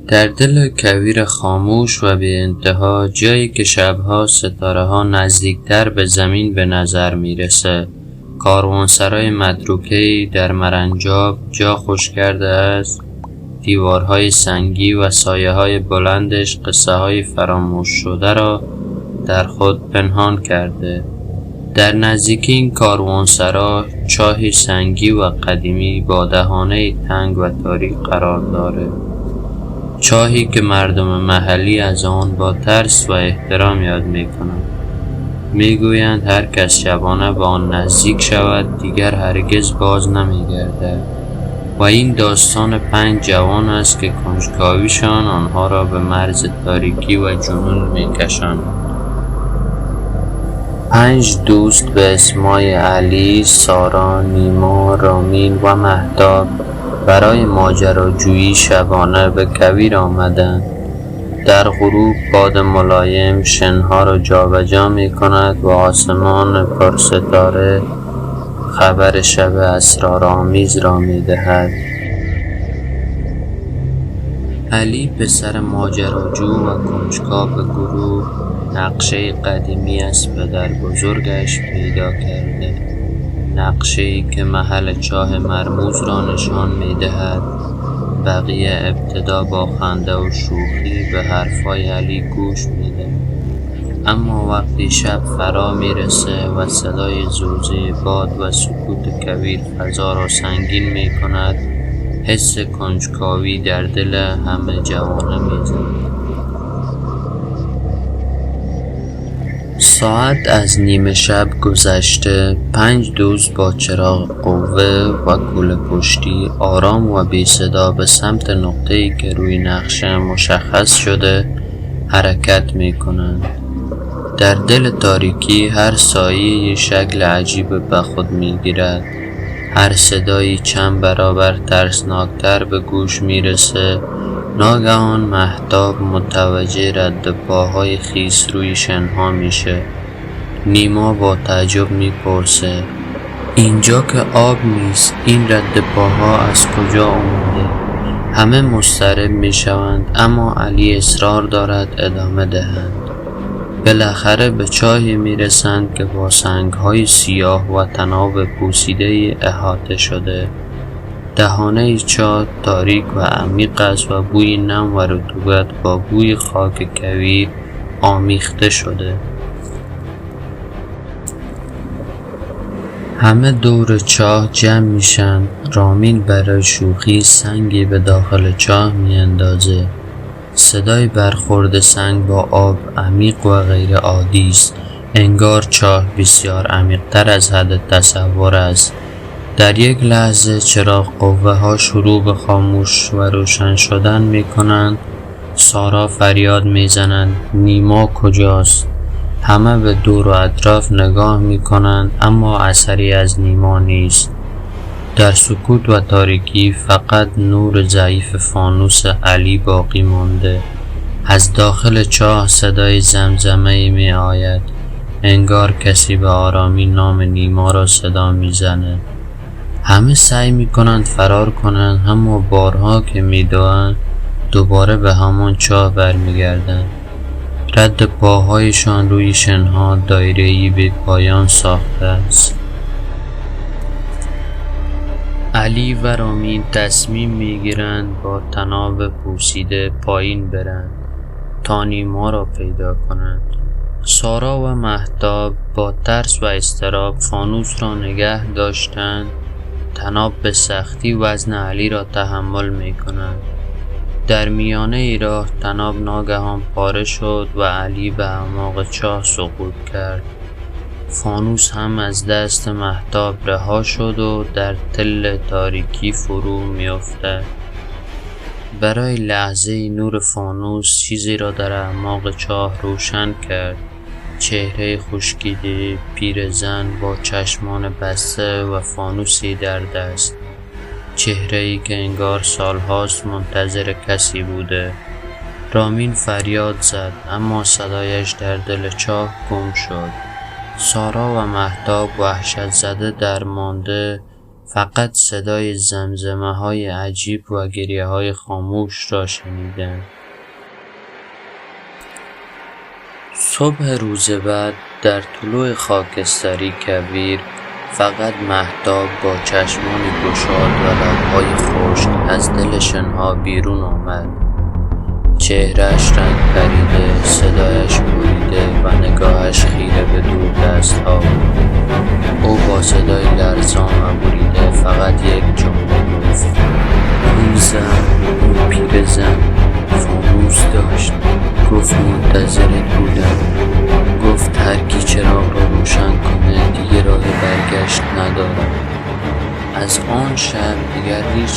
در دل کویر خاموش و بی انتها، جایی که شبها ستاره ها نزدیکتر به زمین به نظر میرسه، کاروانسرای متروکه‌ای در مرنجاب جا خوش کرده است. دیوارهای سنگی و سایه های بلندش قصه های فراموش شده را در خود پنهان کرده. در نزدیکی این کاروانسرا چاهی سنگی و قدیمی با دهانه تنگ و تاریک قرار داره. چاهی که مردم محلی از آن با ترس و احترام یاد میکنند. میگویند هر کس شبانه به آن نزدیک شود دیگر هرگز باز نمیگردد. و این داستان 5 جوان است که کنجکاویشان آنها را به مرز تاریکی و جنون میکشاند. 5 دوست به اسمای علی، سارا، نیما، رامین و مهتاب برای ماجراجویی شبانه به کویر آمدند. در غروب باد ملایم شنها را جابجا می کند و آسمان پرستاره خبر شب اسرارآمیز را می دهد. علی پسر ماجراجو و کنجکاو گروه نقشه قدیمی از پدر بزرگش پیدا کرده. نقشه‌ای که محل چاه مرموز را نشان می دهد. بقیه ابتدا با خنده و شوخی به حرفای علی گوش میده، اما وقتی شب فرا میرسه و صدای زوزه باد و سکوت کویر فضا را سنگین میکند، حس کنجکاوی در دل همه جوانه میزند. ساعت از نیمه شب گذشته. 5 دوست با چراغ قوه و کوله پشتی آرام و بی صدا به سمت نقطه‌ای که روی نقشه مشخص شده حرکت می کنند. در دل تاریکی هر سایه شکل عجیب به خود می گیرد. هر صدایی چند برابر ترسناکتر به گوش می رسه. ناگهان مهتاب متوجه رد پاهای خیس روی شنها میشه. نیما با تعجب میپرسه اینجا که آب نیست، این رد پاها از کجا اومده؟ همه مضطرب میشوند، اما علی اصرار دارد ادامه دهند. بالاخره به چاهی میرسند که با سنگهای سیاه و طناب پوسیده احاطه شده. دهانه چاه تاریک و عمیق است و بوی نم و رطوبت با بوی خاک کویر آمیخته شده. همه دور چاه جمع میشن. رامین برای شوخی سنگی به داخل چاه میاندازه. صدای برخورد سنگ با آب عمیق و غیر عادی است. انگار چاه بسیار عمیق‌تر از حد تصور است. در یک لحظه چراغ قوه ها شروع به خاموش و روشن شدن می کنند. سارا فریاد می زنند نیما کجاست؟ همه به دور و اطراف نگاه می کنند، اما اثری از نیما نیست. در سکوت و تاریکی فقط نور ضعیف فانوس علی باقی مانده. از داخل چاه صدای زمزمه‌ای می آید. انگار کسی به آرامی نام نیما را صدا می زنه. همه سعی می کنند فرار کنند، اما بارها که می دوند دوباره به همان چاه برمیگردند. رد پاهایشان روی شنها دایره‌ای بی پایان ساخته است. علی و رامین تصمیم می گیرند با طناب پوسیده پایین برند تا نیما را پیدا کنند. سارا و مهتاب با ترس و اضطراب فانوس را نگه داشتند. طناب به سختی وزن علی را تحمل می کنند. در میانه راه طناب ناگهان پاره شد و علی به اعماق چاه سقوط کرد. فانوس هم از دست مهتاب رها شد و در تل تاریکی فرو می افتد. برای لحظه نور فانوس چیزی را در اعماق چاه روشن کرد. چهره خشکیده پیرزن با چشمان بسته و فانوسی در دست. چهره‌ای که انگار سالهاست منتظر کسی بوده. رامین فریاد زد، اما صدایش در دل چاه گم شد. سارا و مهتاب وحشت زده درمانده فقط صدای زمزمه‌های عجیب و گریه‌های خاموش را شنیدند. صبح روز بعد در طلوع خاکستری کویر فقط مهتاب با چشمان گشاد و لب‌های خشک از دل شنها بیرون آمد. چهره‌اش رنگ پریده، صدایش بریده و نگاهش خیره به دور دست‌ها بود. او با صدای لرزان و بریده فقط یک جمله گفت: اون زن، اون پیرزن فانوس داشت. گفت منتظرت بودم. گفت هر کی چراغ را روشن کنه دیگه راه برگشت نداره. از آن شب دیگر هیچ